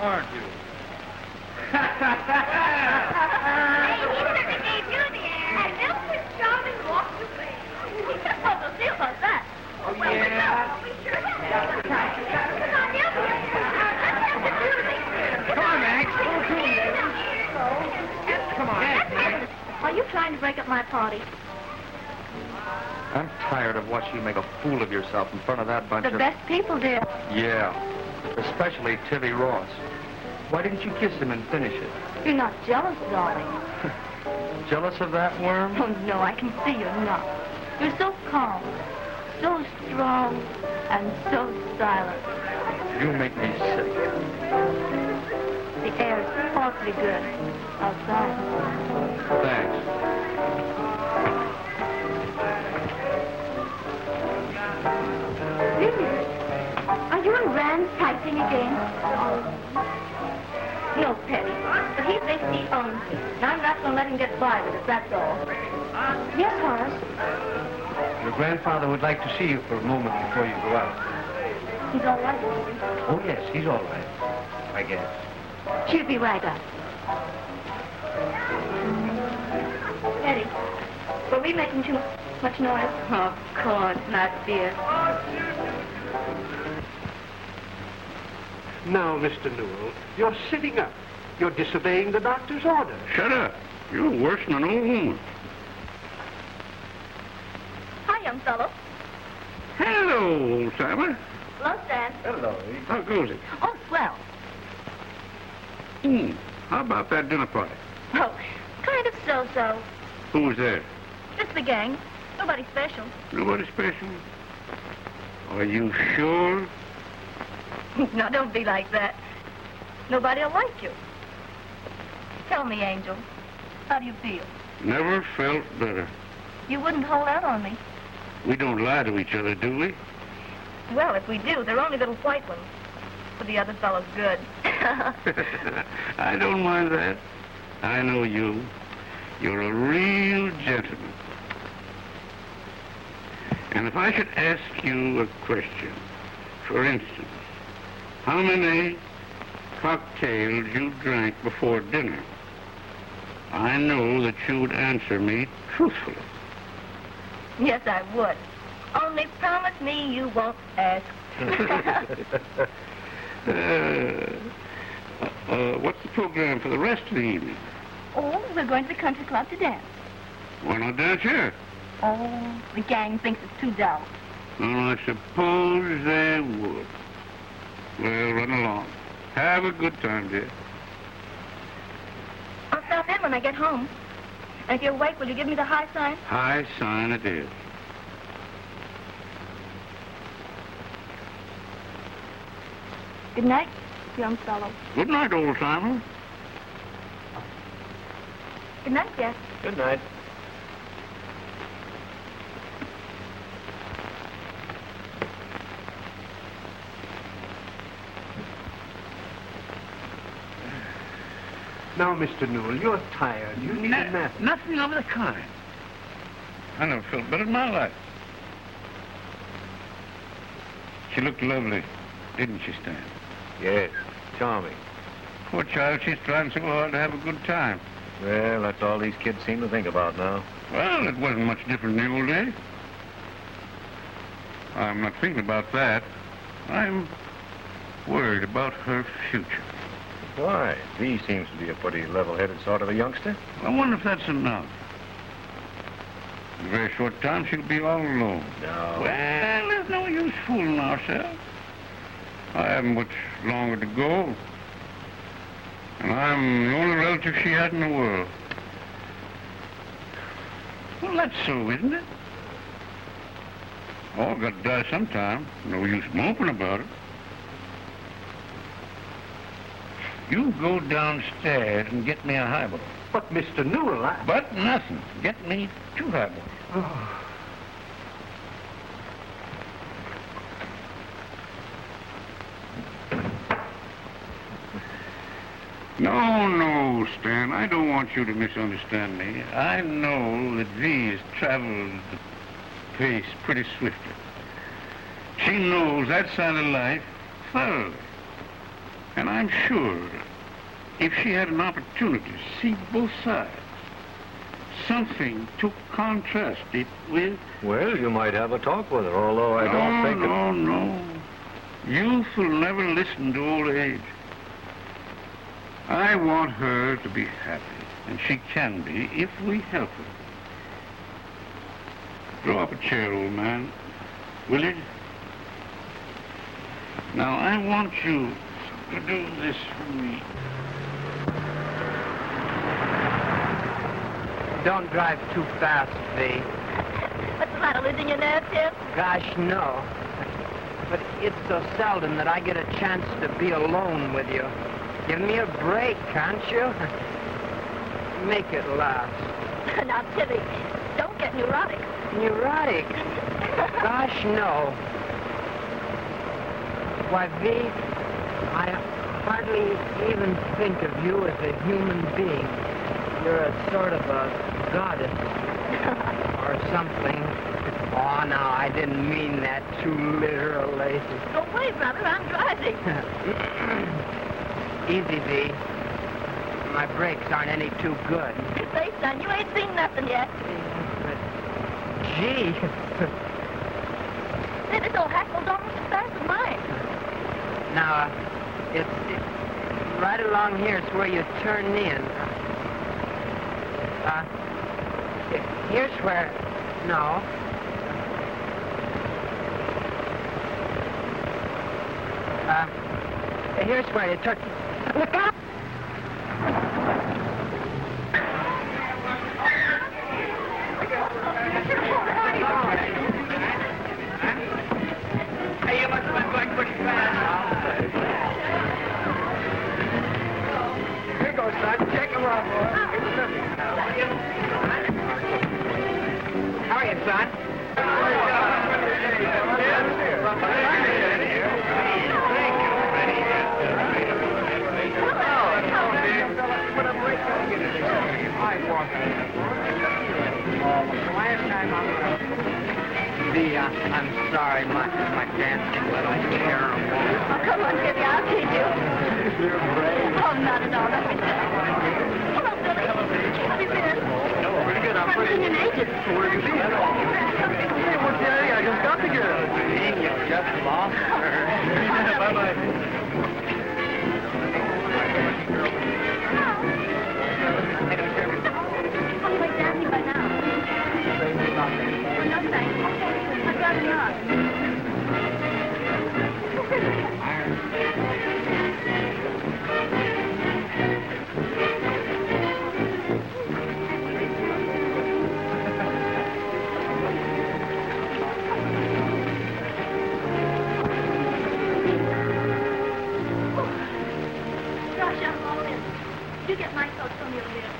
aren't you? Hey, he certainly gave you the air. And then Prince Charming walked away. Well, we'll see about that. Oh, yeah? We sure have. Come on, help me. Let's have the music. Come on, Max. Come on. Are you trying to break up my party? I'm tired of watching you make a fool of yourself in front of that bunch The of... best people, dear. Yeah, especially Tivy Ross. Why didn't you kiss him and finish it? You're not jealous, darling. Jealous of that worm? Oh, no, I can see you're not. You're so calm, so strong, and so silent. You make me sick. The air is awfully good outside. Thanks. Really? Are you and Rand fighting again? No, Penny. But he thinks he owns me. And I'm not going to let him get by with it, that's all. Yes, Horace. Your grandfather would like to see you for a moment before you go out. He's all right, isn't he? Oh, yes, he's all right, I guess. She'll be right up. Penny, were we making too much noise? Of course not, dear. Now, Mr. Newell, you're sitting up. You're disobeying the doctor's order. Shut up. You're worse than an old woman. Hi, young fellow. Hello, old-timer. Hello, Stan. Hello. How goes it? Oh, swell. How about that dinner party? Oh, kind of so-so. Who was there? Just the gang. Nobody special. Nobody special? Are you sure? Now, don't be like that. Nobody'll like you. Tell me, Angel, how do you feel? Never felt better. You wouldn't hold out on me. We don't lie to each other, do we? Well, if we do, they're only little white ones. But the other fellow's good. I don't mind that. I know you. You're a real gentleman. And if I should ask you a question, for instance, how many cocktails you drank before dinner, I know that you would answer me truthfully. Yes, I would. Only promise me you won't ask. What's the program for the rest of the evening? Oh, we're going to the country club to dance. Why not dance here? Oh, the gang thinks it's too dull. Well, I suppose they would. Well, run along. Have a good time, dear. I'll stop in when I get home. And if you're awake, will you give me the high sign? High sign it is. Good night, young fellow. Good night, old-timer. Good night, Jeff. Good night. Now, Mr. Newell, you're tired. You need a nap. Nothing of the kind. I never felt better in my life. She looked lovely, didn't she, Stan? Yes, charming. Poor child, she's trying so hard to have a good time. Well, that's all these kids seem to think about now. Well, it wasn't much different in the old days. I'm not thinking about that. I'm worried about her future. Why? V seems to be a pretty level-headed sort of a youngster. I wonder if that's enough. In a very short time, she'll be all alone. No. Well, there's no use fooling ourselves. I haven't much longer to go. And I'm the only relative she has in the world. Well, that's so, isn't it? All got to die sometime. No use moping about it. You go downstairs and get me a highball. But, Mr. Newell, But nothing. Get me 2 highballs. Oh. No, Stan. I don't want you to misunderstand me. I know that V has traveled the pace pretty swiftly. She knows that side of life thoroughly. And I'm sure if she had an opportunity to see both sides, something to contrast it with... Well, you might have a talk with her, although I don't think... No. Youth will never listen to old age. I want her to be happy, and she can be if we help her. Draw up a chair, old man. Will you? Now, I want you to do this for me. Don't drive too fast, V. What's the matter, losing your nerve, Tim? Gosh, no. But it's so seldom that I get a chance to be alone with you. Give me a break, can't you? Make it last. Now, Timmy, don't get neurotic. Neurotic? Gosh, no. Why, V, I hardly even think of you as a human being. You're a sort of a goddess or something. Oh, no, I didn't mean that too literally. Don't worry, brother, I'm driving. Easy, V. My brakes aren't any too good. Say, son, you ain't seen nothing yet. But, gee. Say, this old hack goes almost as fast as mine. Now, it's right along here is where you turn in. Here's where... No. Here's where you turn... Look out! Hey, you must have been going pretty fast. Here goes, son. Check him out, boy. How are you, son? I'm sorry, my dancing little terrible. Oh, come on, Timmy, I'll teach you. Oh, not at all. Let me sit. Hello, Billy. How have you been? Pretty good, I'm Haven't seen you in ages. Where have you been? Hey, what's the idea? I just got the girl. You just lost her. Bye-bye. Probably like dancing by now. No, thanks. I'd rather not. Gosh, I'm all in. You get my coat from me over there.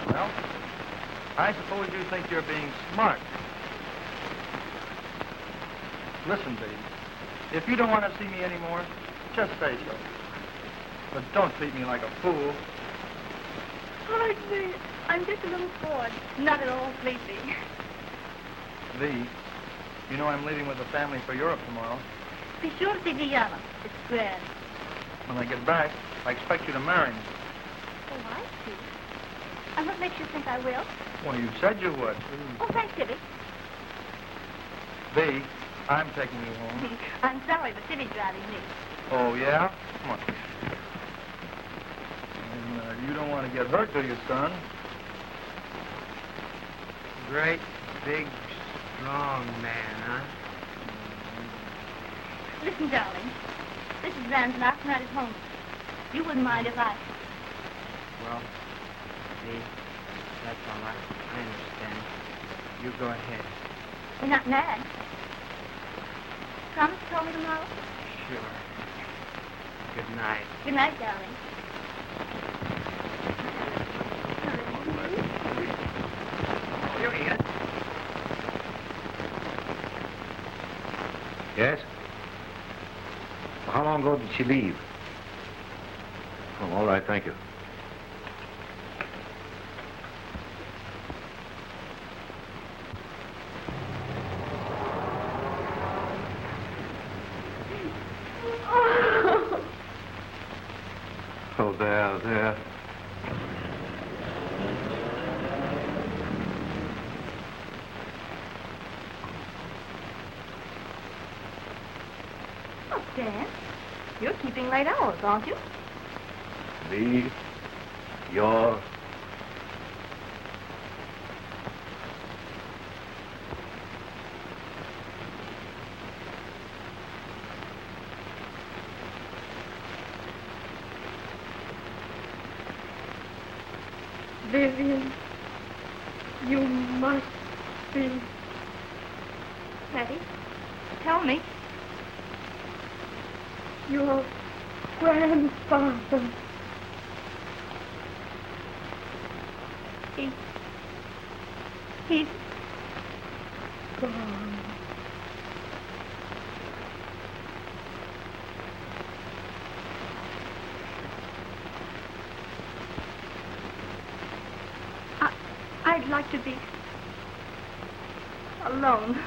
Well, I suppose you think you're being smart. Listen, baby. If you don't want to see me anymore, just say so. But don't treat me like a fool. Hardly. I'm just a little bored. Not at all sleepy. V, you know I'm leaving with the family for Europe tomorrow. Be sure to see Diana. It's grand. When I get back, I expect you to marry me. Oh, I see. And what makes you think I will? Well, you said you would. Oh, thanks, Timmy. V, I'm taking you home. I'm sorry, but Timmy's driving me. Oh, yeah? Come on. And you don't want to get hurt, do you, son? Great, big, strong man, huh? Listen, darling. This is Van's last night at home. You wouldn't mind if I... Well, see, that's all right. I understand. You go ahead. You're not mad. Promise to call me tomorrow? Sure. Good night. Good night, darling. Here he is. Yes? How long ago did she leave? Oh, all right, thank you. Oh, there. Oh, Dan, you're keeping late hours, aren't you? Me, your... Vivian, you must be... Patty, tell me. Your grandfather. He's gone. I'd like to be alone.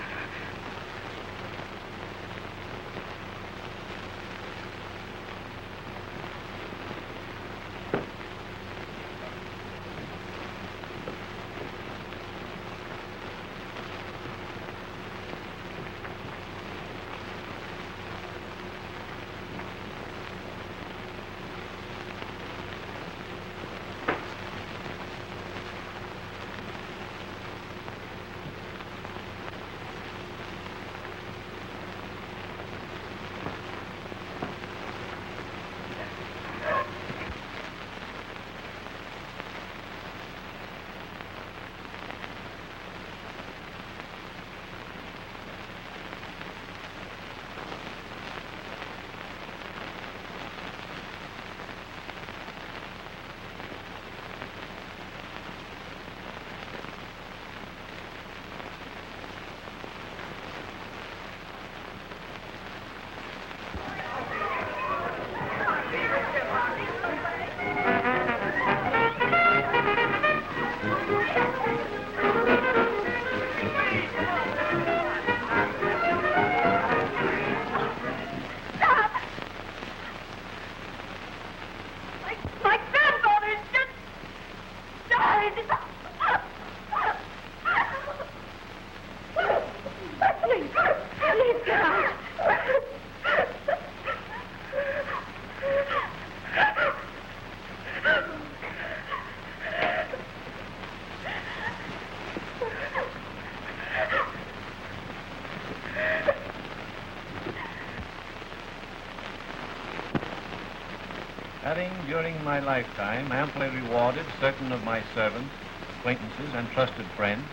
Having, during my lifetime, amply rewarded certain of my servants, acquaintances, and trusted friends,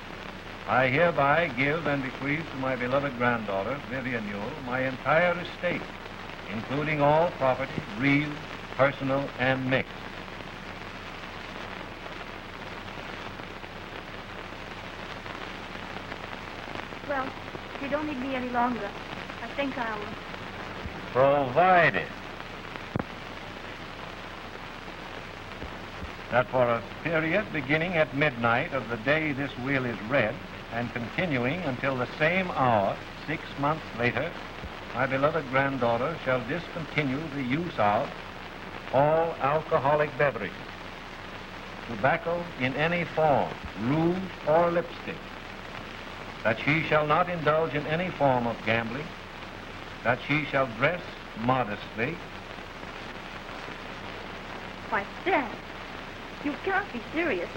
I hereby give and bequeath to my beloved granddaughter, Vivian Newell, my entire estate, including all property, real, personal, and mixed. Well, if you don't need me any longer, I think I'll... Provided that for a period beginning at midnight of the day this will is read and continuing until the same hour, 6 months later, my beloved granddaughter shall discontinue the use of all alcoholic beverages, tobacco in any form, rouge or lipstick, that she shall not indulge in any form of gambling, that she shall dress modestly. Why, Dad, you can't be serious.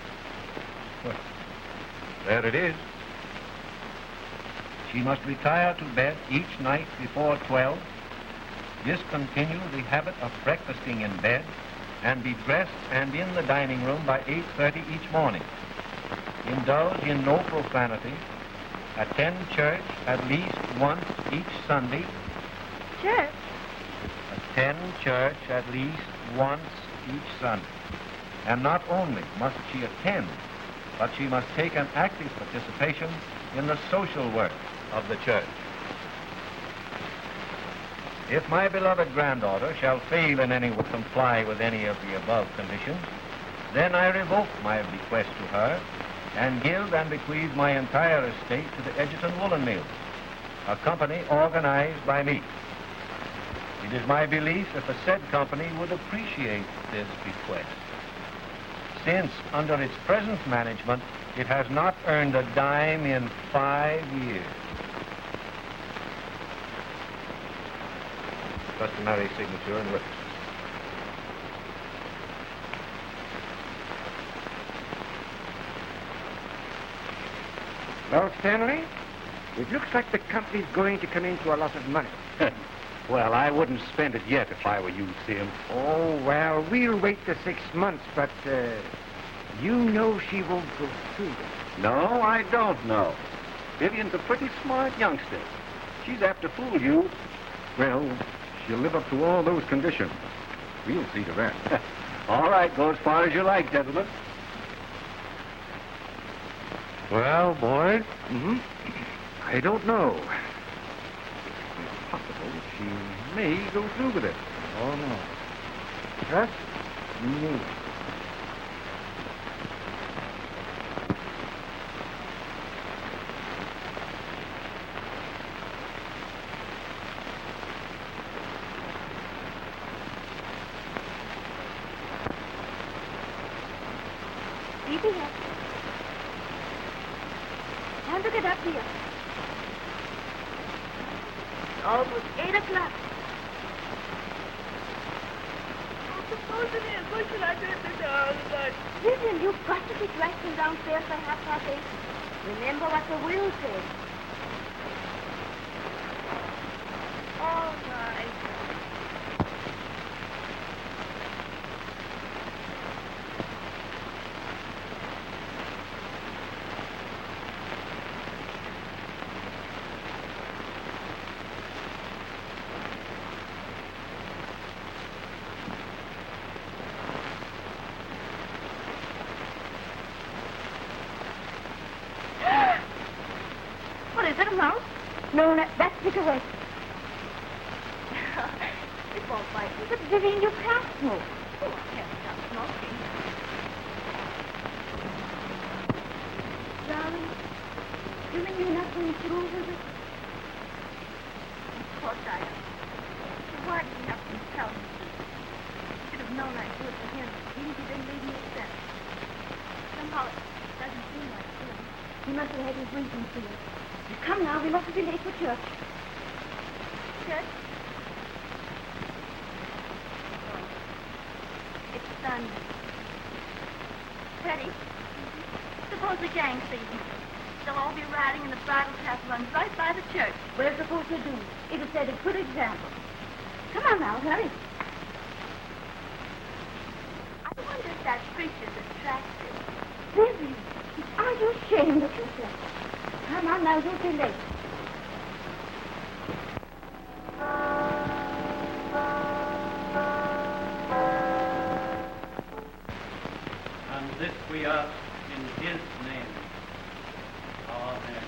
Well, there it is. She must retire to bed each night before 12, discontinue the habit of breakfasting in bed, and be dressed and in the dining room by 8:30 each morning. Indulge in no profanity. Attend church at least once each Sunday. Church? Attend church at least once each Sunday. And not only must she attend, but she must take an active participation in the social work of the church. If my beloved granddaughter shall fail in any way to comply with any of the above conditions, then I revoke my bequest to her and give and bequeath my entire estate to the Edgerton Woolen Mills, a company organized by me. It is my belief that the said company would appreciate this bequest, since under its present management, it has not earned a dime in 5 years. Customary signature and witness. Well, Stanley, it looks like the company's going to come into a lot of money. Well, I wouldn't spend it yet if I were you, Sim. Oh, well, we'll wait the 6 months, but you know she won't go through it. No, I don't know. Vivian's a pretty smart youngster. She's apt to fool you. Well, she'll live up to all those conditions. We'll see to that. All right, go as far as you like, gentlemen. Well, boys, I don't know. It's possible she may go through with it. Oh, no. Trust me. Phoebe, time to get up here. Almost 8 o'clock. I suppose it is. What should I do in the dark tonight? Vivian, you've got to be dressed and downstairs by 8:30. Remember what the will says. All right. What is it, a mouse? No, that's cigarette. It won't bite me. But Vivian, you can't smoke. Oh, I can't stop smoking. Darling, you mean you're not going through with it? Of course I am. Why did you have to tell me? Should have known I'd do it for him, even if he didn't leave me a cent. Somehow it doesn't seem like him. He must have had his reasons for you. Come now, we mustn't be late for church. Church? Oh, it's Sunday. Teddy, suppose the gang sees me. They'll all be riding and the bridle path runs right by the church. We're supposed to do. It'll set a good example. Come on now, hurry. I wonder if that preacher's attractive. Vivian, are you ashamed of yourself? Come on now, don't be late. And this we ask in his name. Amen.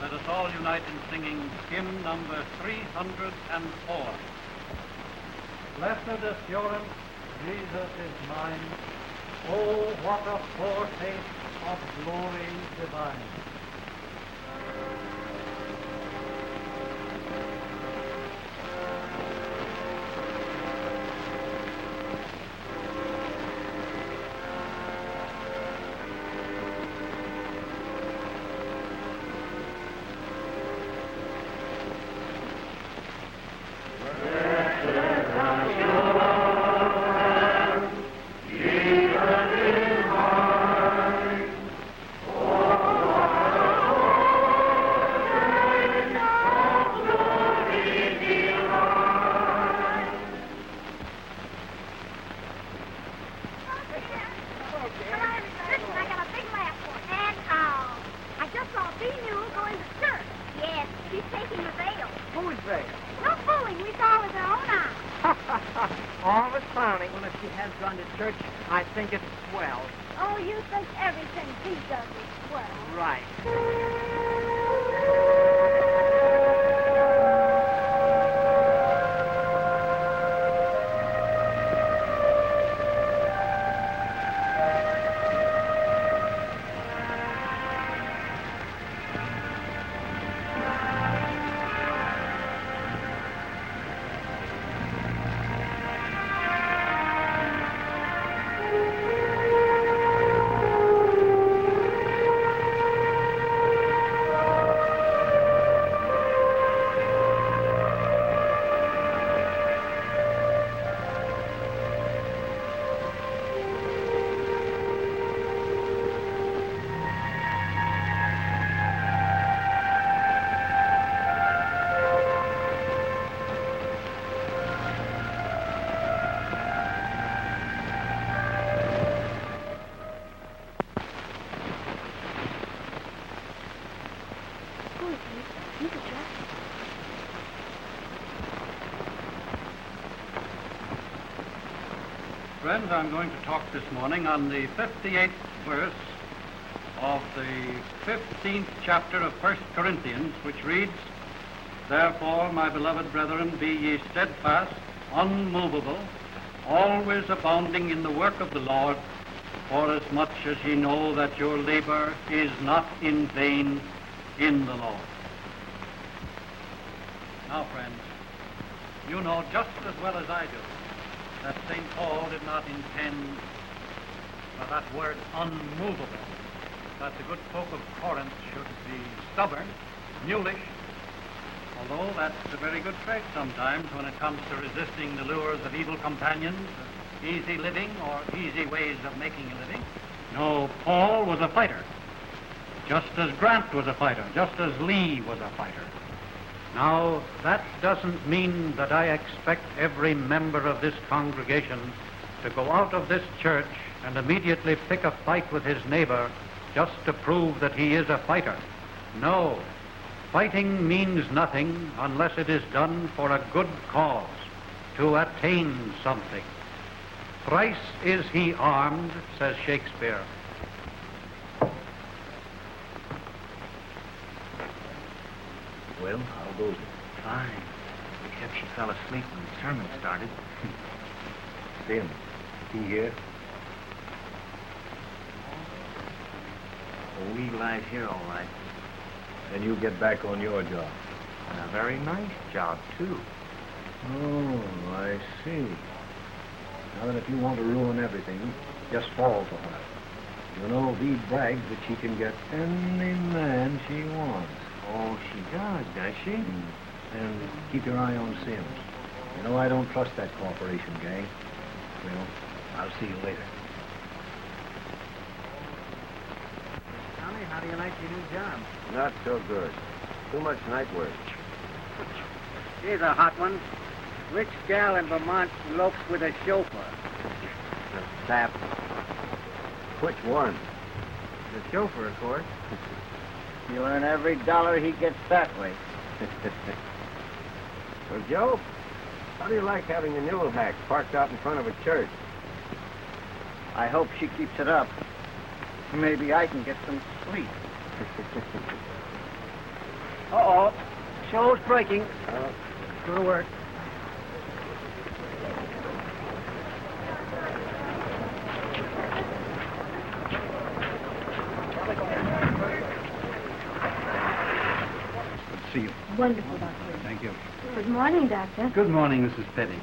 Let us all unite in singing hymn number 304. Blessed assurance, Jesus is mine. Oh, what a foretaste of glory divine. No fooling, we Always clowning. Well, if she has gone to church, I think it's swell. Oh, you think everything he does is swell. Right. Friends, I'm going to talk this morning on the 58th verse of the 15th chapter of 1 Corinthians, which reads, Therefore, my beloved brethren, be ye steadfast, unmovable, always abounding in the work of the Lord, forasmuch as ye know that your labor is not in vain in the Lord. Now, friends, you know just as well as I do that St. Paul did not intend by that word unmovable, that the good folk of Corinth should be stubborn, mulish, although that's a very good trait sometimes when it comes to resisting the lures of evil companions, of easy living or easy ways of making a living. No, Paul was a fighter, just as Grant was a fighter, just as Lee was a fighter. Now, that doesn't mean that I expect every member of this congregation to go out of this church and immediately pick a fight with his neighbor just to prove that he is a fighter. No, fighting means nothing unless it is done for a good cause, to attain something. Thrice is he armed, says Shakespeare. Well, how goes it? Fine. Except she fell asleep when the sermon started. Sim, he here? Oh, he lies here all right. Then you get back on your job. And a very nice job, too. Oh, I see. Now then, if you want to ruin everything, just fall for her. You know, Vee brags that she can get any man she wants. Oh, she does she? And keep your eye on Sims. You know, I don't trust that corporation gang. Well, I'll see you later. Tommy, how do you like your new job? Not so good. Too much night work. Here's a hot one. Which gal in Vermont elopes with a chauffeur? The sap. Which one? The chauffeur, of course. You earn every dollar he gets that way. Well, Joe, how do you like having a mule hack parked out in front of a church? I hope she keeps it up. Maybe I can get some sleep. Uh-oh. Show's breaking. Go to work. See you. Wonderful, Doctor. Thank you. Good morning, Doctor. Good morning, Mrs. Petty.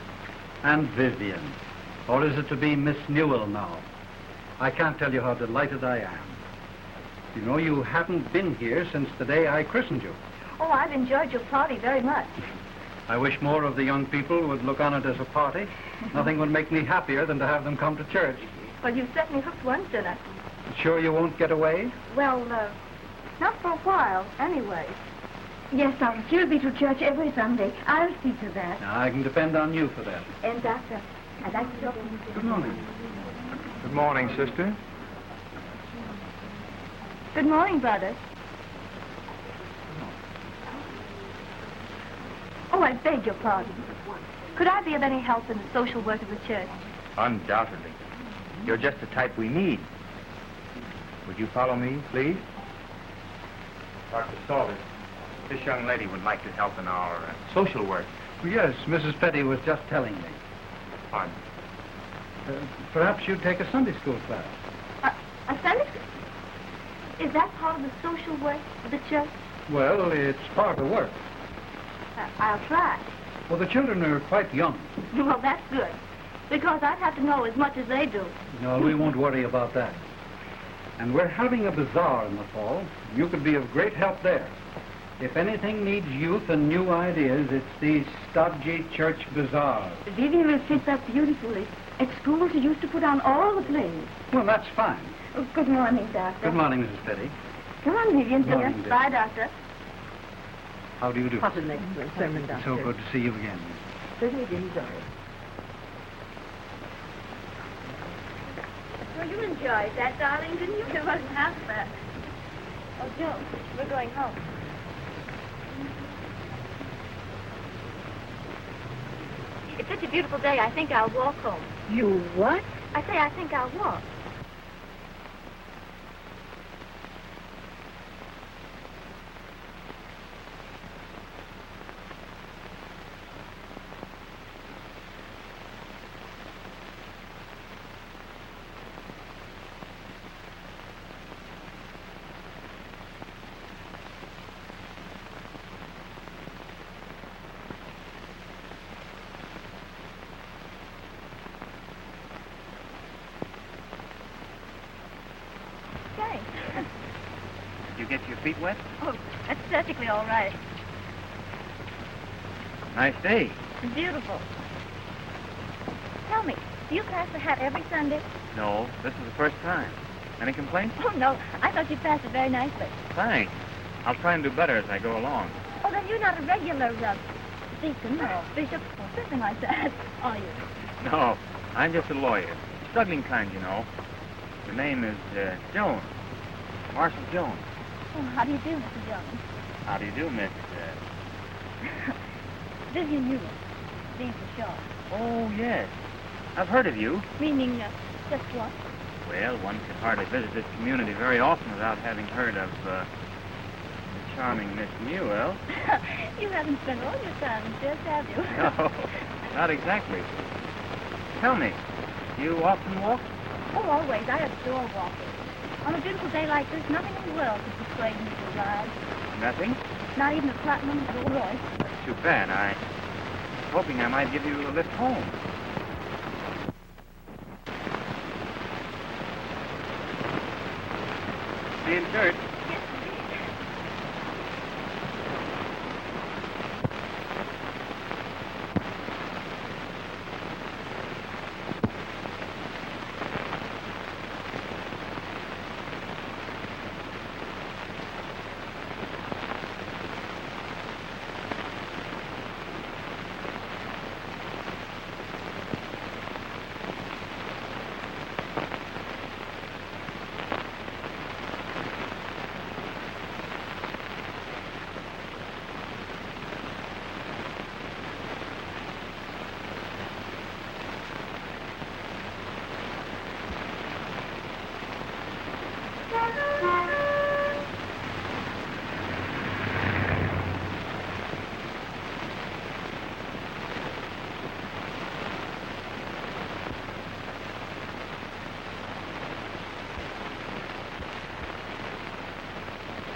And Vivian. Or is it to be Miss Newell now? I can't tell you how delighted I am. You know, you haven't been here since the day I christened you. Oh, I've enjoyed your party very much. I wish more of the young people would look on it as a party. Nothing would make me happier than to have them come to church. Well, you set me hooked once, dinner. Sure you won't get away? Well, not for a while, anyway. Yes, Doctor, she'll be to church every Sunday. I'll see to that. Now, I can depend on you for that. And, Doctor, I'd like to talk to you. Good morning. Good morning, sister. Good morning, brother. Oh, I beg your pardon. Could I be of any help in the social work of the church? Undoubtedly. You're just the type we need. Would you follow me, please? Dr. Salter, this young lady would like to help in our social work. Yes, Mrs. Petty was just telling me. Pardon? Perhaps you'd take a Sunday school class. A Sunday school? Is that part of the social work of the church? Well, it's part of the work. I'll try. Well, the children are quite young. Well, that's good. Because I'd have to know as much as they do. No, we won't worry about that. And we're having a bazaar in the fall. You could be of great help there. If anything needs youth and new ideas, it's these stodgy church bazaars. Vivian will fit that beautifully. At school, she used to put on all the plays. Well, that's fine. Oh, good morning, Doctor. Good morning, Mrs. Petty. Come on, Vivian, dear. Morning, dear. Bye, Doctor. How do you do? What an excellent sermon, Doctor. So good to see you again. Certainly did enjoy it. Well, you enjoyed that, darling, didn't you? It wasn't half bad. Oh, Joe, we're going home. It's such a beautiful day, I think I'll walk home. You what? I say I think I'll walk. You get your feet wet? Oh, that's perfectly all right. Nice day. It's beautiful. Tell me, do you pass the hat every Sunday? No, this is the first time. Any complaints? Oh, no. I thought you passed it very nicely. Thanks. I'll try and do better as I go along. Oh, then you're not a regular deacon or bishop or something like that, are you? No, I'm just a lawyer. Struggling kind, you know. The name is Jones. Marshall Jones. Oh, how do you do, Mr. Jones? How do you do, Miss... Vivian Newman. These are Shaw. Oh, yes. I've heard of you. Meaning, just what? Well, one can hardly visit this community very often without having heard of, the charming Miss Newell. You haven't spent all your time in church, have you? No, not exactly. Tell me, you often walk? Oh, always. I adore walking. On a beautiful day like this, nothing in the world could persuade me to ride. Nothing? Not even a platinum Rolls Royce. That's too bad. I was hoping I might give you a lift home. See you in church. Yes, indeed.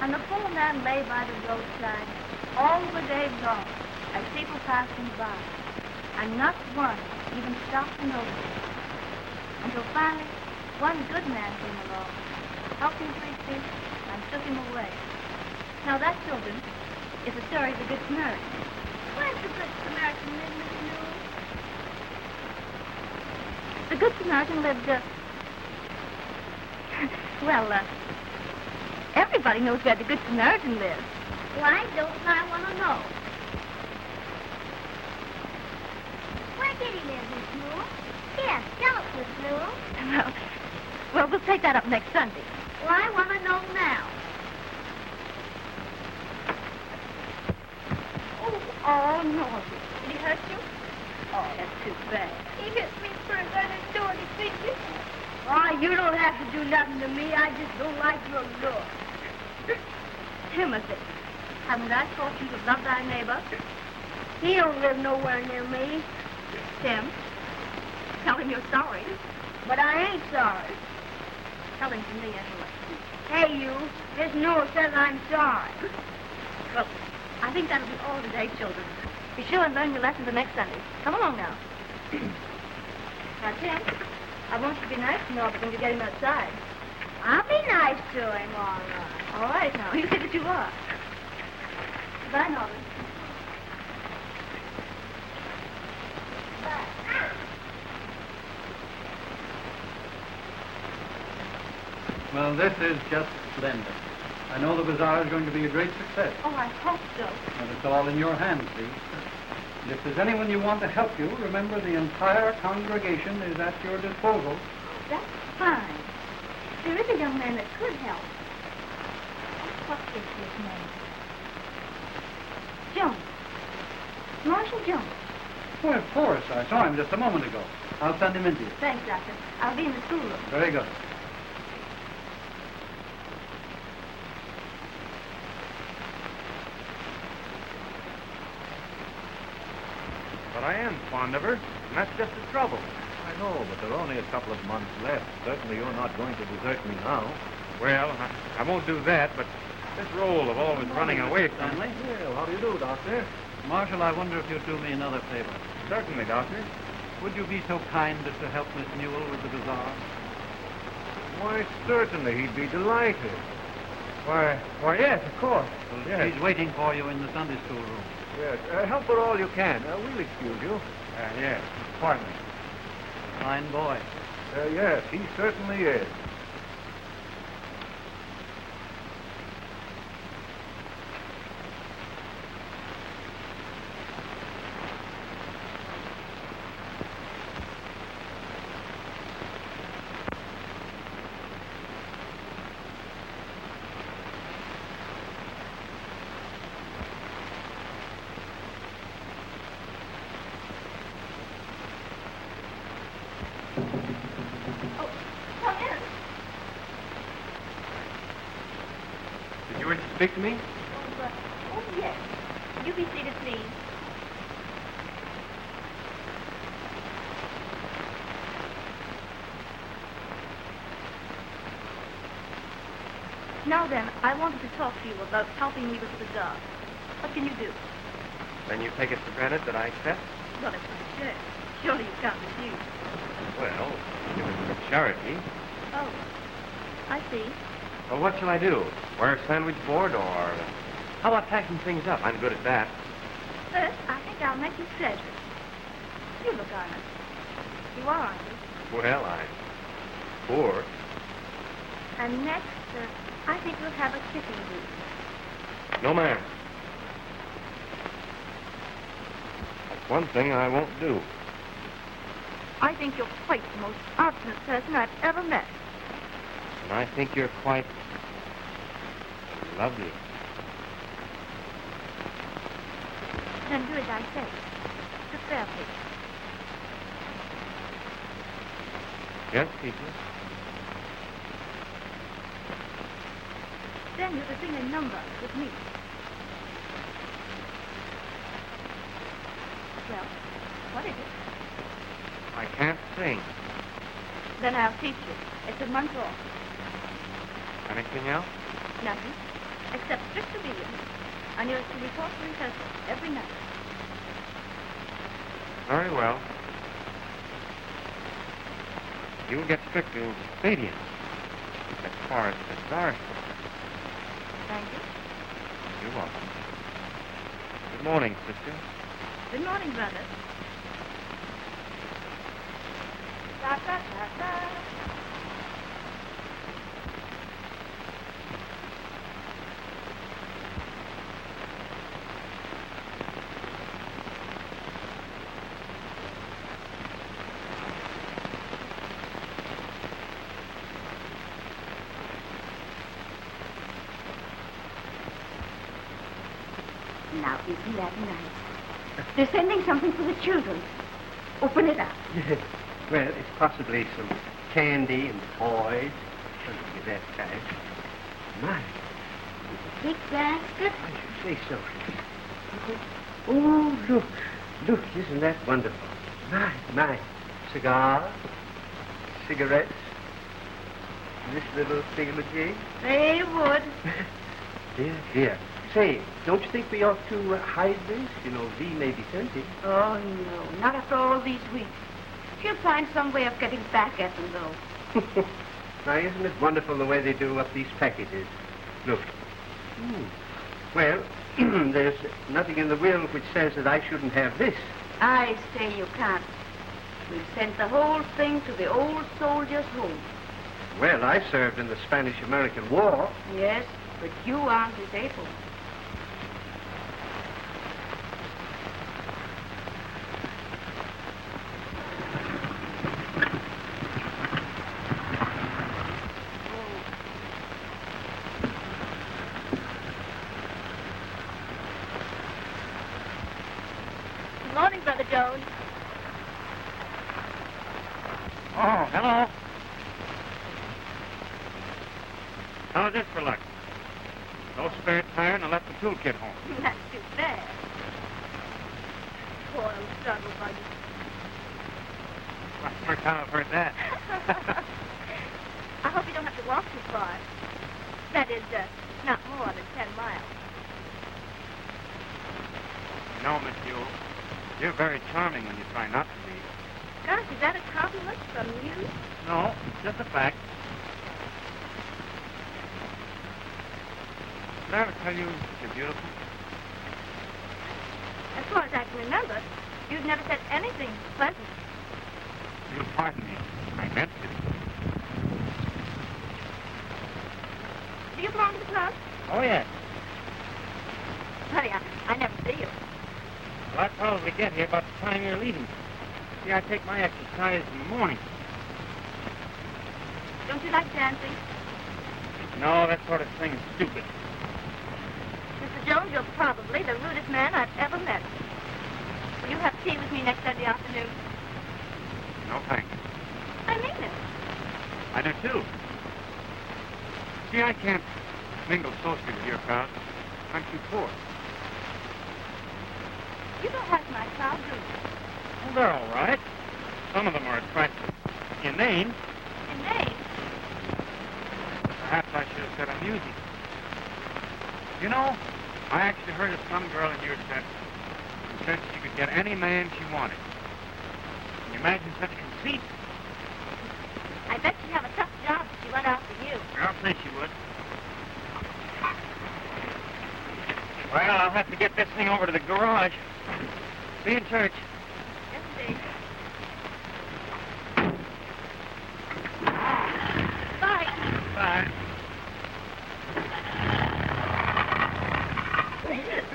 And the poor man lay by the roadside all the day long as people passed him by, and not one even stopped to notice him. Until finally, one good man came along, helped him to his feet, and took him away. Now that, children, is the story of the Good Samaritan. Where's the Good Samaritan live, Miss Newell? The Good Samaritan lived, everybody knows where the Good Samaritan lives. Why don't I want to know? Where did he live, Miss Newell? Yes, tell us, Miss Newell. Well, we'll take that up next Sunday. Well, I want to know now. Oh, no. Did he hurt you? Oh, that's too bad. He hit me first. I didn't do anything. Why, you don't have to do nothing to me. I just don't like your look. Timothy, haven't I taught you to love thy neighbor? He don't live nowhere near me. Tim, tell him you're sorry. But I ain't sorry. Tell him to me anyway. Hey, you, this note says I'm sorry. Well, I think that'll be all today, children. Be sure and learn your lessons the next Sunday. Come along now. Now, Tim, I want you to be nice to Norbert when you get him outside. I'll be nice to him, all right. All right, now. You say that you are. Goodbye, Norbert. Well, this is just splendid. I know the bazaar is going to be a great success. Oh, I hope so. And it's all in your hands, please. And if there's anyone you want to help you, remember the entire congregation is at your disposal. That's fine. There is a young man that could help. What is his name? Jones. Marshall Jones. Well, of course. I saw him just a moment ago. I'll send him in to you. Thanks, Doctor. I'll be in the schoolroom. Very good. But I am fond of her, and that's just the trouble. I know, but there are only a couple of months left. Certainly you're not going to desert me now. Well, I won't do that, but this role of always running away from... Stanley. Well, how do you do, Doctor? Marshal, I wonder if you'd do me another favor. Certainly, Doctor. Would you be so kind as to help Miss Newell with the bazaar? Why, certainly, he'd be delighted. Why, yes, of course. Well, Yes. she's waiting for you in the Sunday school room. Yes, help her all you can. We'll excuse you. Yes, pardon me. Fine boy. Yes, he certainly is. Come in. Did you wish to speak to me? Oh, yes. You be seated, please. Now then, I wanted to talk to you about helping me with the bazaar. What can you do? Then you take it for granted that I accept? Well, it's my share. Surely you can't refuse. Well, if it's for charity. Oh, I see. Well, what shall I do? Wear a sandwich board or... How about packing things up? I'm good at that. First, I think I'll make you treasure. You look honest. You are, aren't you? Well, I'm poor. And next, I think we'll have a kissing booth. No, ma'am. That's one thing I won't do. I think you're quite the most obstinate person I've ever met. And I think you're quite lovely. Then do as I say. Sit there, please. Yes, teacher? Then you're to sing a number with me. Well, what is it? I can't sing. Then I'll teach you. It's a month off. Anything else? Nothing. Except strict obedience. And you're to report to rehearsal every night. Very well. You'll get strict obedience as far as the bazaar. Thank you. You're welcome. Good morning, sister. Good morning, brother. Da, da, da, da. Now, isn't that nice? They're sending something for the children. Open it up. Well, it's possibly some candy and toys. Something of that kind. My, Big basket. I should say so. Oh, look. Look, isn't that wonderful? My. Cigars, cigarettes, this little thingamajig. They would. Here. Say, don't you think we ought to hide this? You know, V may be tempted. Oh, no, not after all these weeks. She'll find some way of getting back at them, though. Now, isn't it wonderful the way they do up these packages? Look. Well, there's nothing in the will which says that I shouldn't have this. I say you can't. We've sent the whole thing to the old soldier's home. Well, I served in the Spanish-American War. Yes, but you aren't disabled. Good morning, Brother Jones. Oh, hello. How's this for luck? No spare tire and I left the toolkit home. That's too bad. Poor old struggle buggy. Well, first time I've heard that. I hope you don't have to walk too far. That is, not more than 10 miles. No, Miss Yule. You're very charming when you try not to be. Gosh, is that a compliment from you? No, it's just a fact. Did I ever tell you you're beautiful? As far as I can remember, you've never said anything pleasant. You'll pardon me. I meant to. Do you belong to the club? Oh, yes. Honey, I never see you. Well, I'd probably get here about the time you're leaving. See, I take my exercise in the morning. Don't you like dancing? No, that sort of thing is stupid. Mr. Jones, you're probably the rudest man I've ever met. Will you have tea with me next Sunday afternoon? No, thanks. I mean it. I do, too. See, I can't mingle socially with your crowd. I'm too poor. You don't have my crowd, do you? Well, they're all right. Some of them are attractive. Inane. Inane? Perhaps I should have said amusing. You know, I actually heard of some girl in your set who said she could get any man she wanted. Can you imagine such conceit? I bet she'd have a tough job if she went after you. I'll say she would. Well, I'll have to get this thing over to the garage. Be in church. Yes, indeed. Bye. Bye.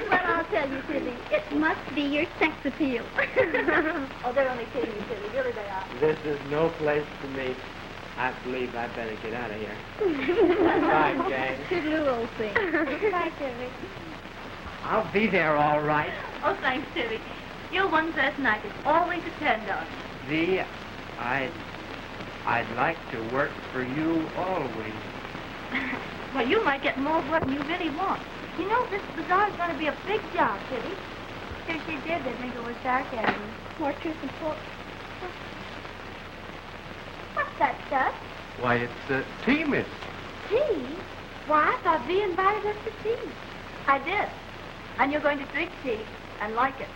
Well, I'll tell you, Tilly, it must be your sex appeal. Oh, they're only kidding you, Tilly. Really, they are. This is no place for me. I believe I'd better get out of here. Bye, gang. Toodaloo, old thing. Bye, Tilly. I'll be there all right. Oh, thanks, Tilly. You're one person I can always depend on. V, I'd like to work for you always. Well, you might get more work than you really want. You know, this bazaar's going to be a big job, Tilly. If she did, they'd think it was sarcasm. More truth than pork. What's that stuff? Why, it's tea, miss. Tea? Why, I thought V invited us to tea. I did. And you're going to drink tea and like it.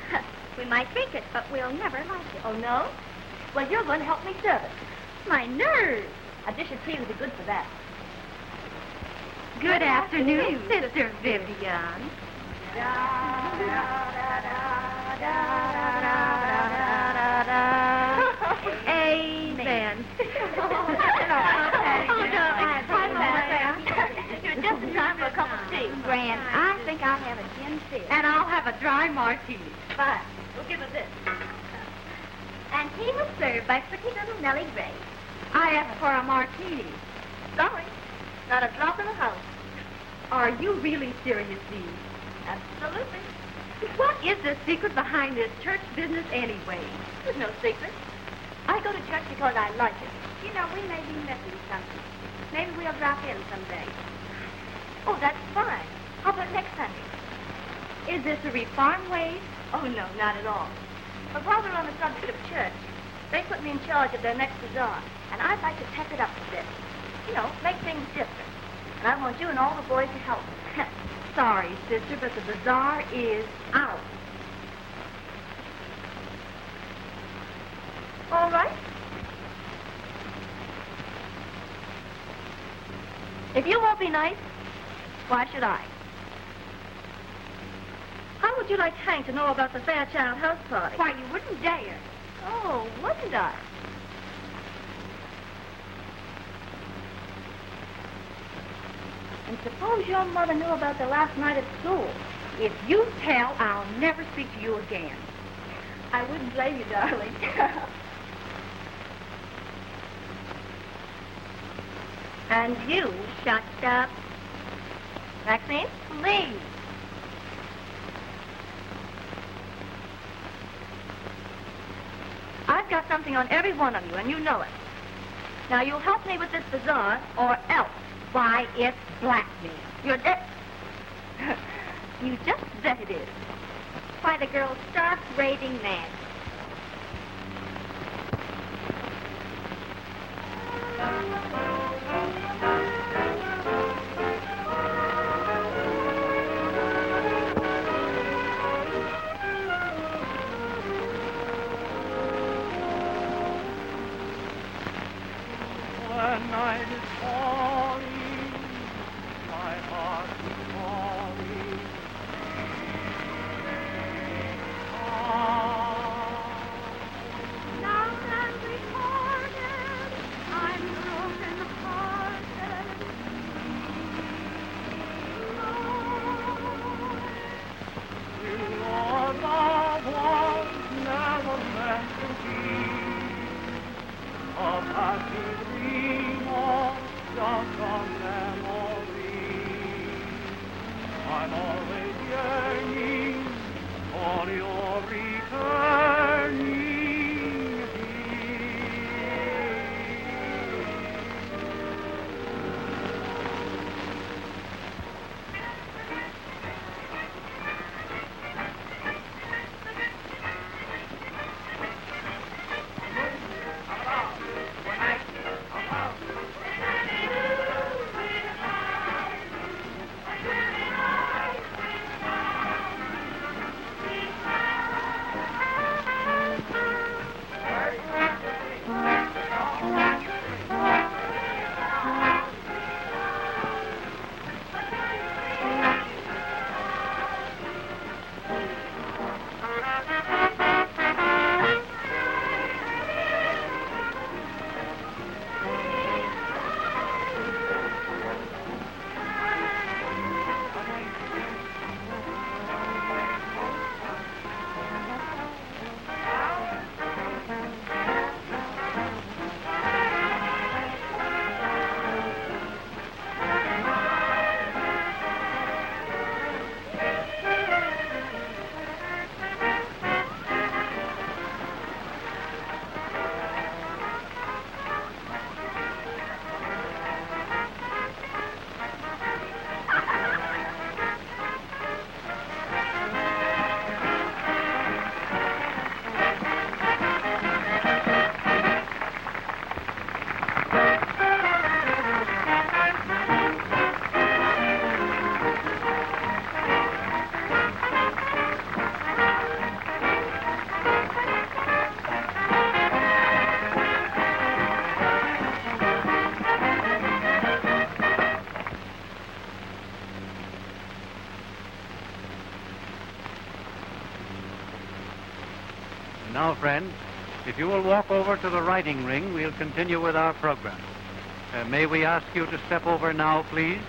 We might drink it, but we'll never like it. Oh, no? Well, you're going to help me serve it. My nerves. A dish of tea would be good for that. Good afternoon, Sister Vivian. Amen. You're just in time for a cup of tea. Grand, I think I'll have a gin fizz. And I'll have a dry martini. Fine. We'll give her this. And tea was served by pretty little Nellie Gray. I asked for a martini. Sorry. Not a drop in the house. Are you really serious, Dee? Absolutely. What is the secret behind this church business anyway? There's no secret. I go to church because I like it. You know, we may be missing something. Maybe we'll drop in someday. Oh, that's fine. How about next Sunday? Is this a reform way? Oh, no, not at all. But while we're on the subject of church, they put me in charge of their next bazaar, and I'd like to pep it up a bit. You know, make things different. And I want you and all the boys to help. Sorry, sister, but the bazaar is out. All right? If you won't be nice, why should I? How would you like Hank to know about the Fairchild house party? Why, you wouldn't dare. Oh, wouldn't I? And suppose your mother knew about the last night at school. If you tell, I'll never speak to you again. I wouldn't blame you, darling. And you, shut up. Maxine, please. I've got something on every one of you, and you know it. Now, you'll help me with this bazaar, or else. Why, it's blackmail. You're dead. You just bet it is. Why, the girl's stark raving mad. When night is falling, my heart is falling. Now that we parted, I'm broken hearted. Your love was never meant to be a passing dream or just a memory. I'm always yearning for your returning Now, friends, if you will walk over to the writing ring, we'll continue with our program. May we ask you to step over now, please?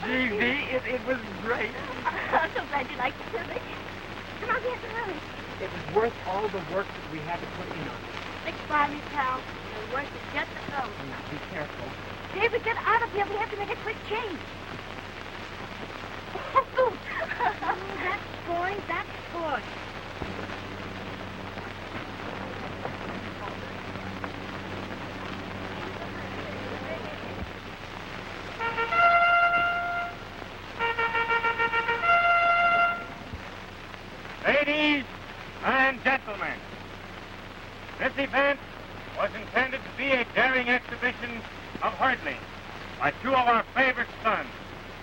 G.V., it was great. I'm so glad you liked it, Tilly. Come on, get hurry. It was worth all the work that we had to put in on it. Stick by me, pal. worse is yet to come. Now, be careful. David, get out of here. We have to make a quick change. Oh, that's boy, that's boy. Ladies and gentlemen, this event was intended to be a daring exhibition of hurdling by two of our favorite sons,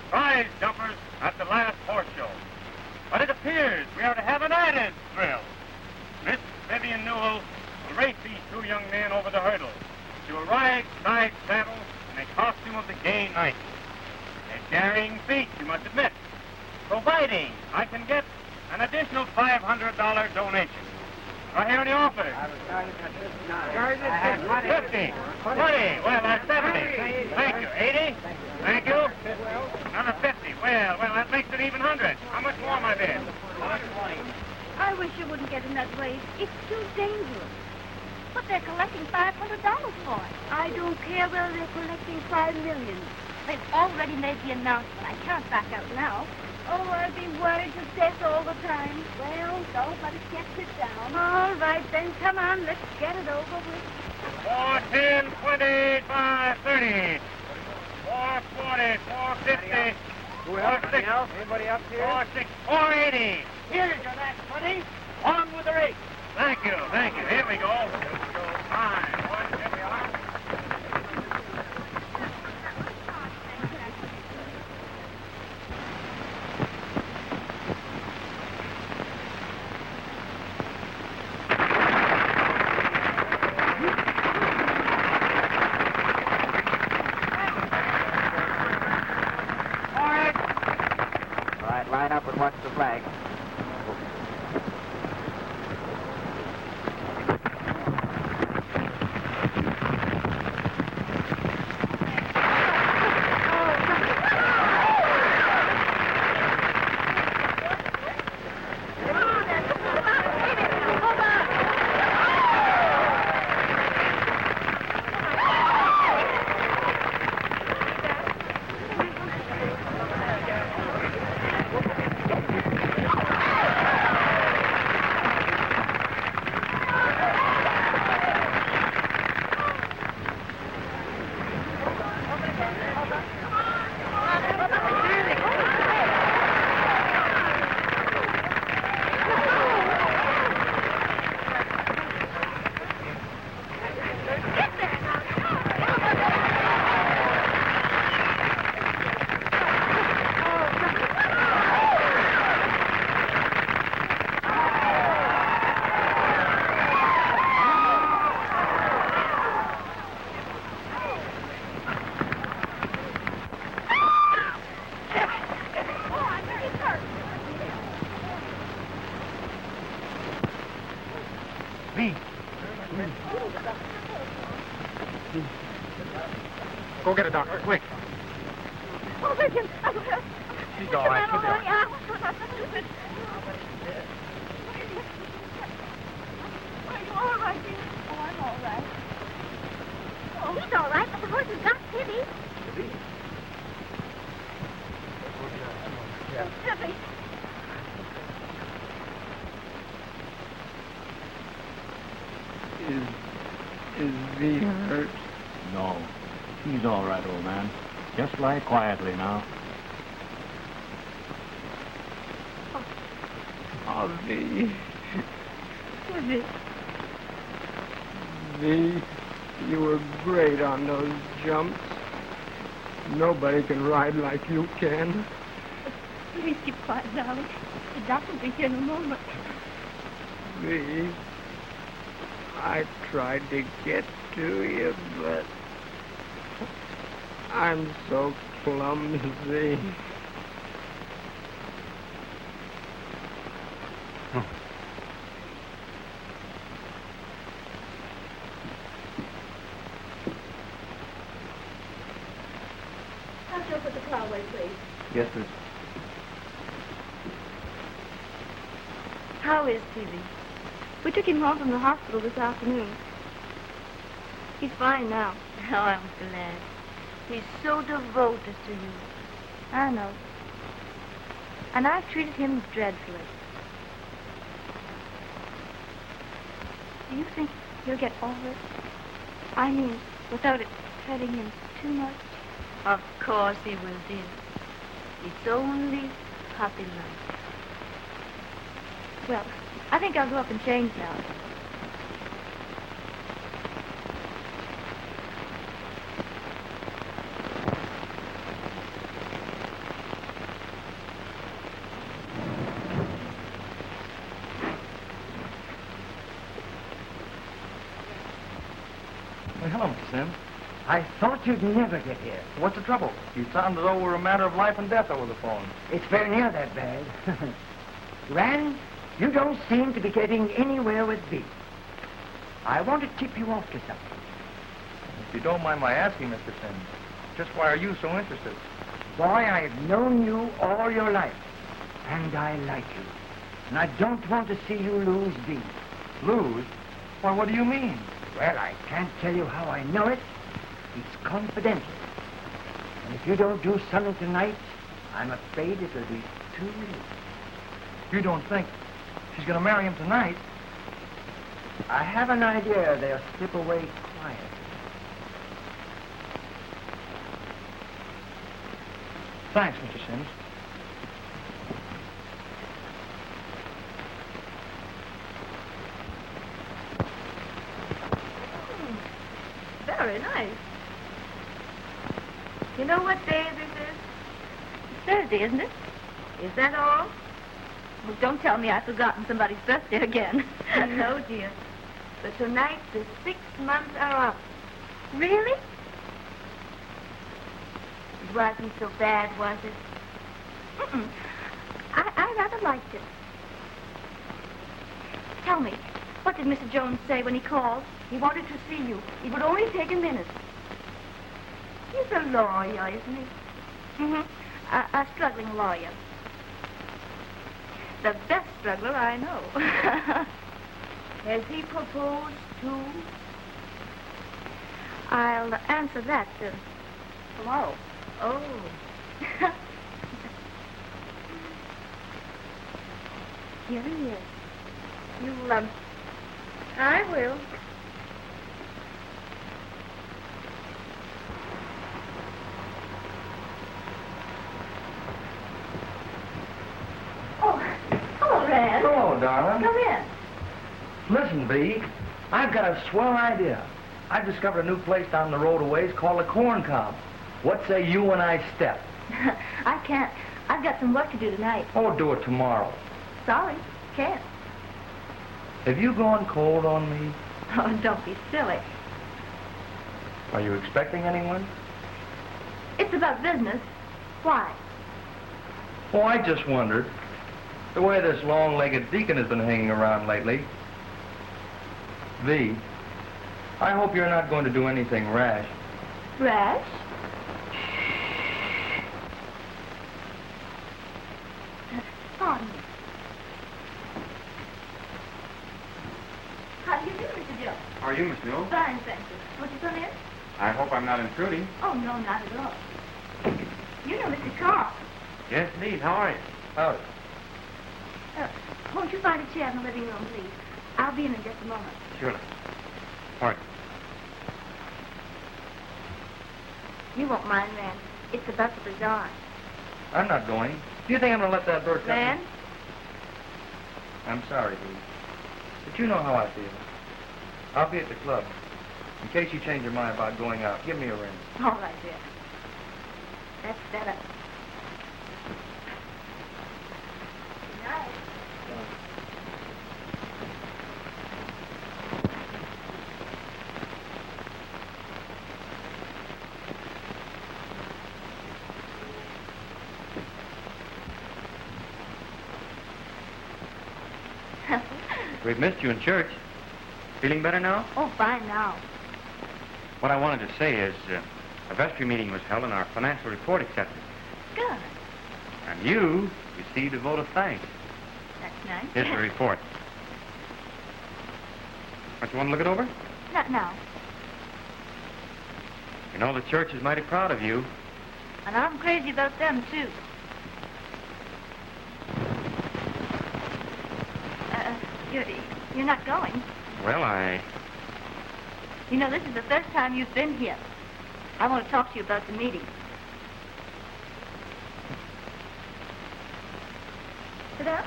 prize jumpers at the last horse show. But it appears we are to have an added thrill. Miss Vivian Newell will race these two young men over the hurdle. She will ride side saddle in a costume of the gay night. A daring feat, you must admit, providing I can get an additional $500 donation. Do I hear any offers? 50, 20, well, that's 70. Thank you. 80? Thank you. Another 50. Well, that makes it even 100. How much more, my bid? 120. I wish you wouldn't get in that race. It's too dangerous. But they're collecting $500 for it. I don't care whether they're collecting $5 million. They've already made the announcement. I can't back out now. Oh, I'd be worried to death all the time. Well, don't let us get sit down. All right, then. Come on, let's get it over with. 410, 25, 30. 440, 450. 460. Anybody up here? 460, 480. Here's your last 20. On with the race. Thank you, thank you. Here we go. Fine. Here we are. Line up and watch the flag. Go get a doctor, quick. Oh, listen. She's all right. Put down. Are you all right, dear? Oh, I'm all right. Oh, he's all right, but the horse has got Tibby. Tibby. Is he hurt? No. He's all right, old man. Just lie quietly now. Oh, V. Tibby. V, you were great on those jumps. Nobody can ride like you can. Please keep quiet, darling. The doctor will be here in a moment. V, I tried to get to you, but I'm so clumsy. Doctor, put the car away, please. Yes, miss. How is Tibby? We took him home from the hospital this afternoon. He's fine now. Oh, I'm glad. He's so devoted to you. I know. And I've treated him dreadfully. Do you think he'll get over it? I mean, without it hurting him too much? Of course he will, dear. It's only puppy love. Well, I think I'll go up and change now. Well, hello, Mr. Sims. I thought you'd never get here. What's the trouble? You sound as though we're a matter of life and death over the phone. It's very near that bad. Rand, you don't seem to be getting anywhere with me. I want to tip you off to something. If you don't mind my asking, Mr. Sims, just why are you so interested? Boy, I've known you all your life, and I like you. And I don't want to see you lose Bee. Lose? Why, what do you mean? Well, I can't tell you how I know it. It's confidential. And if you don't do something tonight, I'm afraid it'll be too late. You don't think she's going to marry him tonight? I have an idea they'll slip away quietly. Thanks, Mr. Sims. Very nice. You know what day this is? It's Thursday, isn't it? Is that all? Well, don't tell me I've forgotten somebody's birthday again. No, dear. But tonight the 6 months are up. Really? It wasn't so bad, was it? Mm-mm. I rather liked it. Tell me, what did Mr. Jones say when he called? He wanted to see you. It would only take a minute. He's a lawyer, isn't he? Mm-hmm. A struggling lawyer. The best struggler I know. Has he proposed too? I'll answer that tomorrow. Oh. Here he is. You'll, I will. Hello, darling. Come in. Listen, Bee, I've got a swell idea. I've discovered a new place down the road a ways called the Corn Cob. What say you and I step? I can't. I've got some work to do tonight. Oh, do it tomorrow. Sorry, can't. Have you gone cold on me? Oh, don't be silly. Are you expecting anyone? It's about business. Why? Oh, I just wondered. The way this long-legged deacon has been hanging around lately. V, I hope you're not going to do anything rash. Rash? Pardon me. How do you do, Mr. Joe? How are you, Miss Mills? Fine, thank you. Won't you come in? I hope I'm not intruding. Oh, no, not at all. You know Mr. Carl. Yes, indeed. How are you? Howdy. Won't you find a chair in the living room, please? I'll be in just a moment. Surely. Pardon. You won't mind, Rand. It's about the bazaar. I'm not going. Do you think I'm going to let that bird cut me? Rand? I'm sorry, V. But you know how I feel. I'll be at the club. In case you change your mind about going out, give me a ring. All right, dear. That's better. Good night. We've missed you in church. Feeling better now? Oh, fine now. What I wanted to say is, a vestry meeting was held and our financial report accepted. Good. And you received a vote of thanks. That's nice. Here's the report. Don't you want to look it over? Not now. You know, the church is mighty proud of you. And I'm crazy about them, too. You're not going. Well, You know, this is the first time you've been here. I want to talk to you about the meeting. Sit down.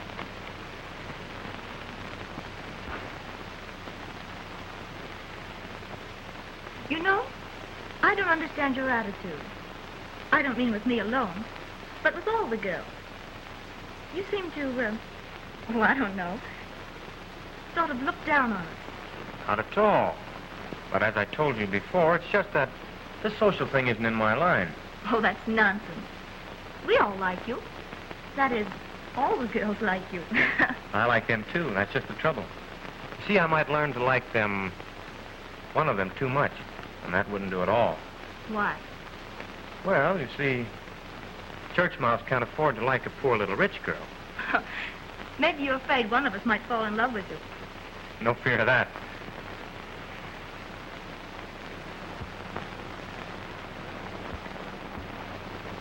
You know, I don't understand your attitude. I don't mean with me alone, but with all the girls. You seem to, I don't know, sort of look down on us. not at all. But as I told you before, it's just that this social thing isn't in my line. Oh, that's nonsense. We all like you. That is, all the girls like you. I like them, too. That's just the trouble. You see, I might learn to like them, one of them, too much. And that wouldn't do at all. Why? Well, you see, church mouse can't afford to like a poor little rich girl. Maybe you're afraid one of us might fall in love with you. No fear of that.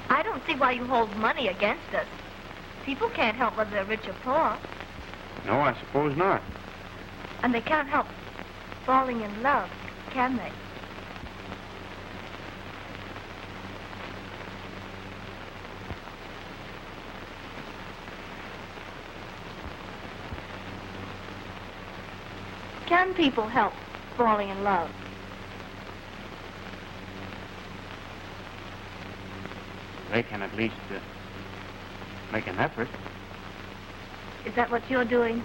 I don't see why you hold money against us. People can't help whether they're rich or poor. No, I suppose not. And they can't help falling in love, can they? Can people help falling in love? They can at least make an effort. Is that what you're doing?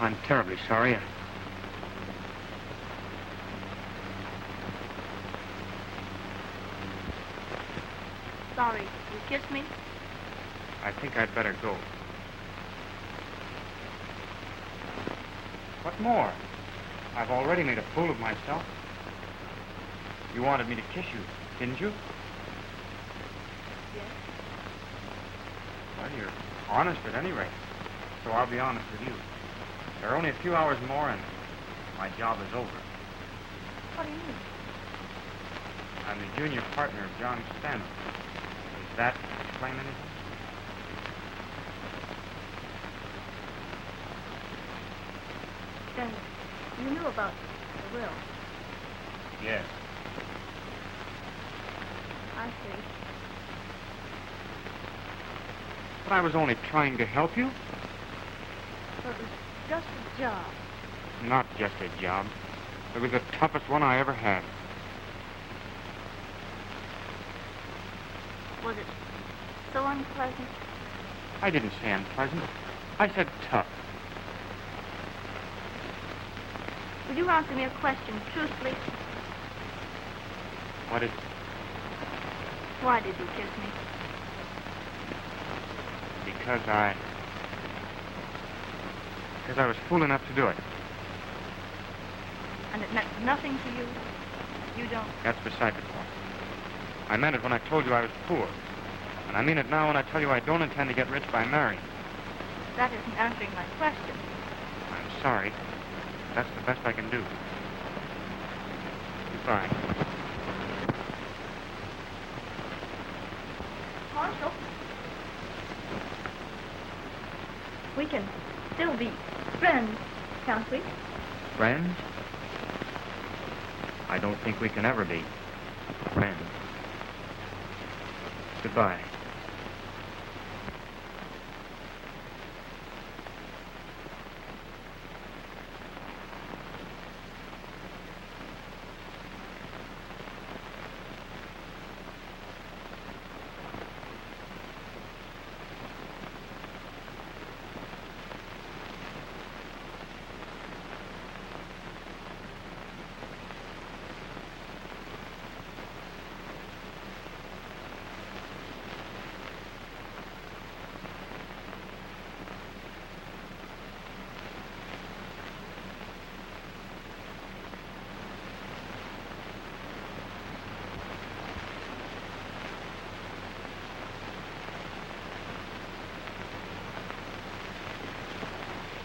I'm terribly sorry. Sorry. You kiss me? I think I'd better go. What more? I've already made a fool of myself. You wanted me to kiss you, didn't you? Yes. Well, you're honest at any rate. So I'll be honest with you. There are only a few hours more and my job is over. What do you mean? I'm the junior partner of John Stanley. Does that explain anything? Then you knew about the will. Yes. I see. But I was only trying to help you. Well, it was just a job. Not just a job. It was the toughest one I ever had. Was it so unpleasant? I didn't say unpleasant. I said tough. Would you answer me a question truthfully? What is... Why did you kiss me? Because I was fool enough to do it. And it meant nothing to you? You don't... That's beside the point. I meant it when I told you I was poor. And I mean it now when I tell you I don't intend to get rich by marrying. That isn't answering my question. I'm sorry. That's the best I can do. Goodbye. Marshall? We can still be friends, can't we? Friends? I don't think we can ever be friends. Goodbye.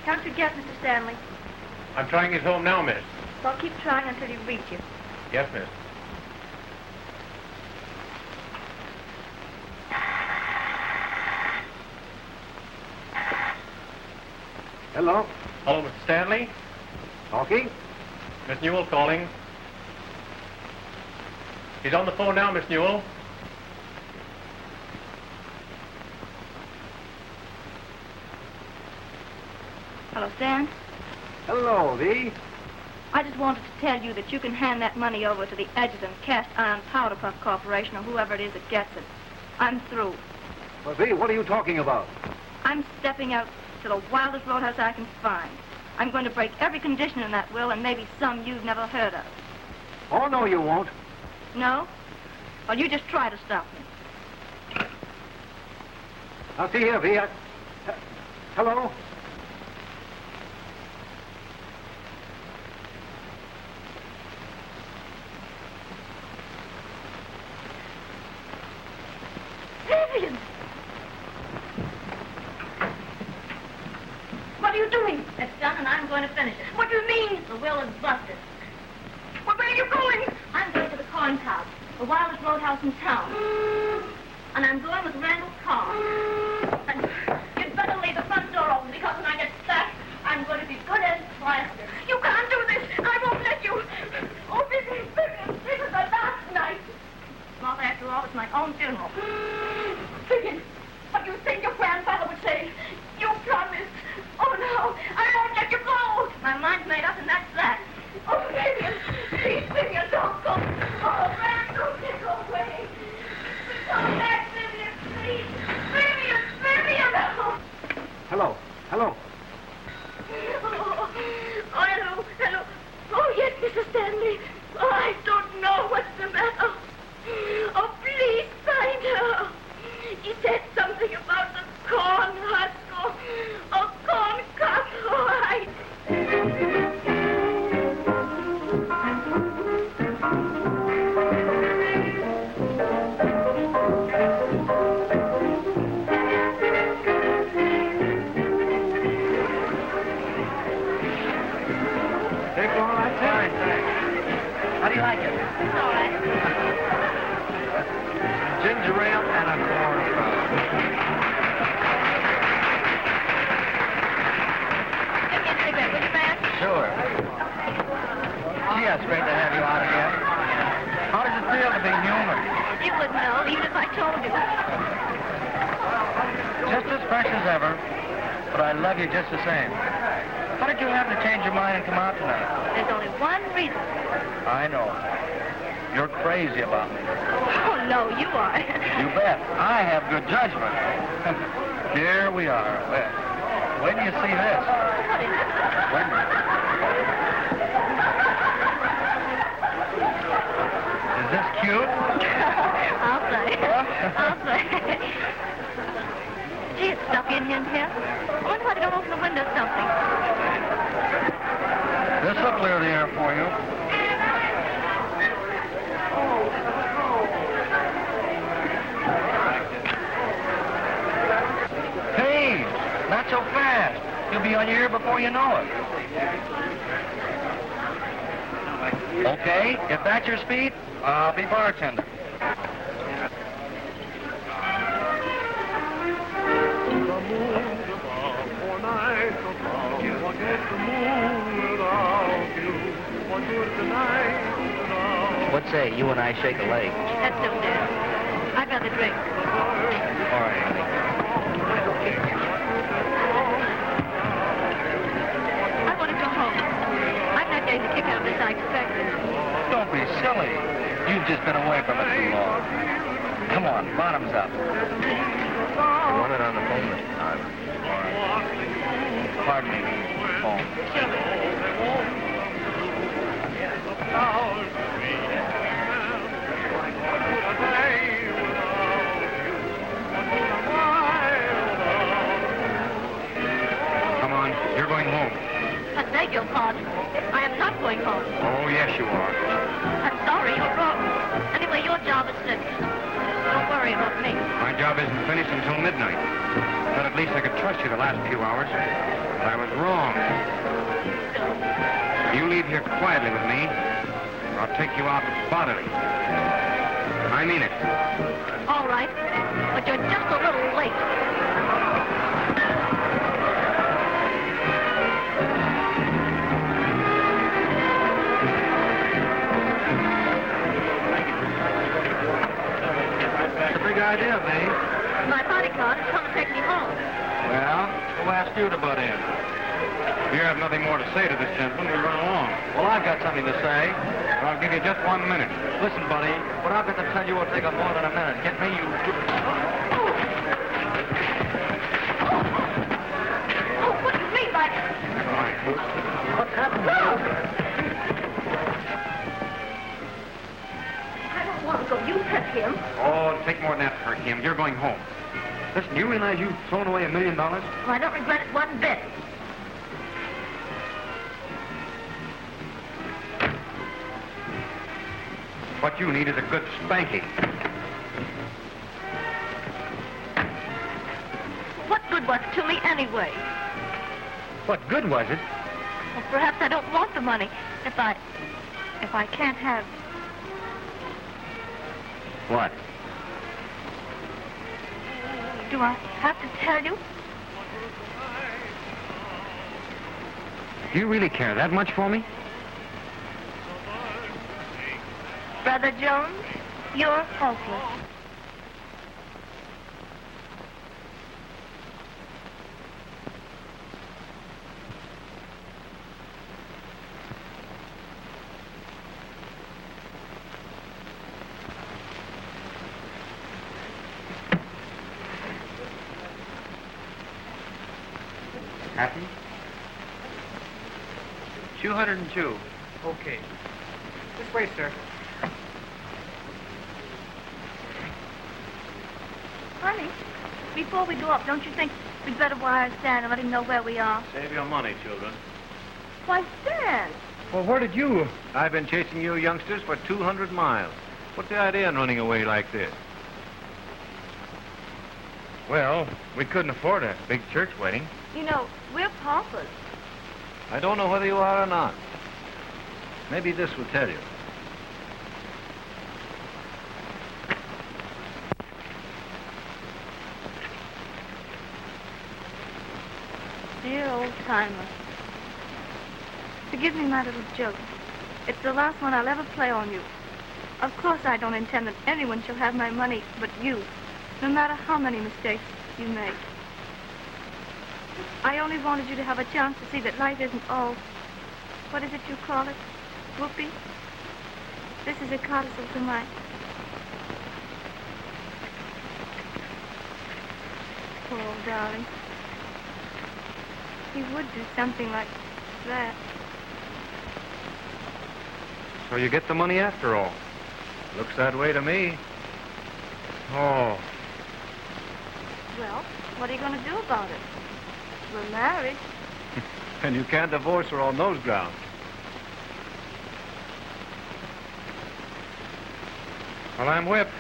Can't you get Mr. Stanley? I'm trying his home now, miss. Well, keep trying until you reach him. Yes, miss. Hello? Hello, Mr. Stanley. Talking? Miss Newell calling. He's on the phone now, Miss Newell. Hello, Stan. Hello, V. I just wanted to tell you that you can hand that money over to the Adjutant Cast Iron Powder Puff Corporation or whoever it is that gets it. I'm through. Well, V, what are you talking about? I'm stepping out to the wildest roadhouse I can find. I'm going to break every condition in that will and maybe some you've never heard of. Oh, no, you won't. No? Well, you just try to stop me. Now, see here, V. Hello? Vivian! What are you doing? It's done and I'm going to finish it. What do you mean? The will is busted. Well, where are you going? I'm going to the corn cob, the wildest roadhouse in town. And I'm going with Randall's car. And you'd better leave the front door open because when I get back, I'm going to be good as plaster. You can't do this. I won't let you. Oh, Vivian, this is the last night. Well, after all, it's my own funeral. Vivian, what do you think your grandfather would say? You promised. Oh, no, I won't let you go. My mind's made up and that's that. Oh, Vivian, please, Vivian, don't go. Oh, Randall, don't go away. Come back, Vivian, please. Vivian, Vivian. Oh. Hello. Hello. Oh, hello, hello. Oh, yes, Mrs. Stanley. Oh, I don't know what's the matter. Oh, please find her. He said something about the corn husk or corn cob. All right. Take all that time. How do you like it? It's all right. Ginger ale and a corn cob. Give me a cigarette, will you, man? Sure. Gee, it's great to have you out again. How does it feel to be human? You wouldn't know, even if I told you. Just as fresh as ever, but I love you just the same. How did you happen to change your mind and come out tonight? There's only one reason. I know. You're crazy about me. Oh, no, you are. You bet. I have good judgment. Here we are. Well, wait till you see this. What is it? Wait a minute. Is this cute? I'll say. I'll say. Gee, it's stuffy in here. I wonder why they don't open the window or something. This will clear the air for you. Hey, not so fast. You'll be on your ear before you know it. Okay, if that's your speed, I'll be bartender. What say you and I shake a leg? That's no good. I'd rather drink. All right. I want to go home. I'm not getting the kick out of this I expected. Don't be silly. You've just been away from it too long. Come on, bottoms up. You want it on the phone this time? Pardon me. Phone. Come on, you're going home. I beg your pardon. I am not going home. Oh, yes, you are. I'm sorry, you're wrong. Anyway, your job is finished. Don't worry about me. My job isn't finished until midnight. But at least I could trust you the last few hours. But I was wrong. You leave here quietly with me, or I'll take you out bodily. I mean it. All right, but you're just a little late. It's a big idea, May. My bodyguard has come to take me home. Well, who asked you to butt in? You have nothing more to say to this gentleman. We run along. Well, I've got something to say. I'll give you just 1 minute. Listen, buddy, what I've got to tell you will take up more than a minute. Get me, you... Oh, what do you mean by that? All right. What's happened? I don't want to go. You hurt him. Oh, it'll take more than that to hurt him. You're going home. Listen, you realize you've thrown away $1 million? Well, I don't regret it one bit. What you need is a good spanking. What good was it to me anyway? What good was it? Well, perhaps I don't want the money if I can't have... What? Do I have to tell you? Do you really care that much for me? Brother Jones, you're hopeless. Happy? 202. Okay. This way, sir. Honey, before we go up, don't you think we'd better wire Stan and let him know where we are? Save your money, children. Why, Stan! Well, where did you... I've been chasing you youngsters for 200 miles. What's the idea in running away like this? Well, we couldn't afford a big church wedding. You know, we're paupers. I don't know whether you are or not. Maybe this will tell you. Dear old timer. Forgive me my little joke. It's the last one I'll ever play on you. Of course I don't intend that anyone shall have my money but you, no matter how many mistakes you make. I only wanted you to have a chance to see that life isn't all, what is it you call it? Whoopee? This is a codicil to my... Poor old darling. He would do something like that. So you get the money after all. Looks that way to me. Oh. Well, what are you going to do about it? We're married. And you can't divorce her on those grounds. Well, I'm whipped.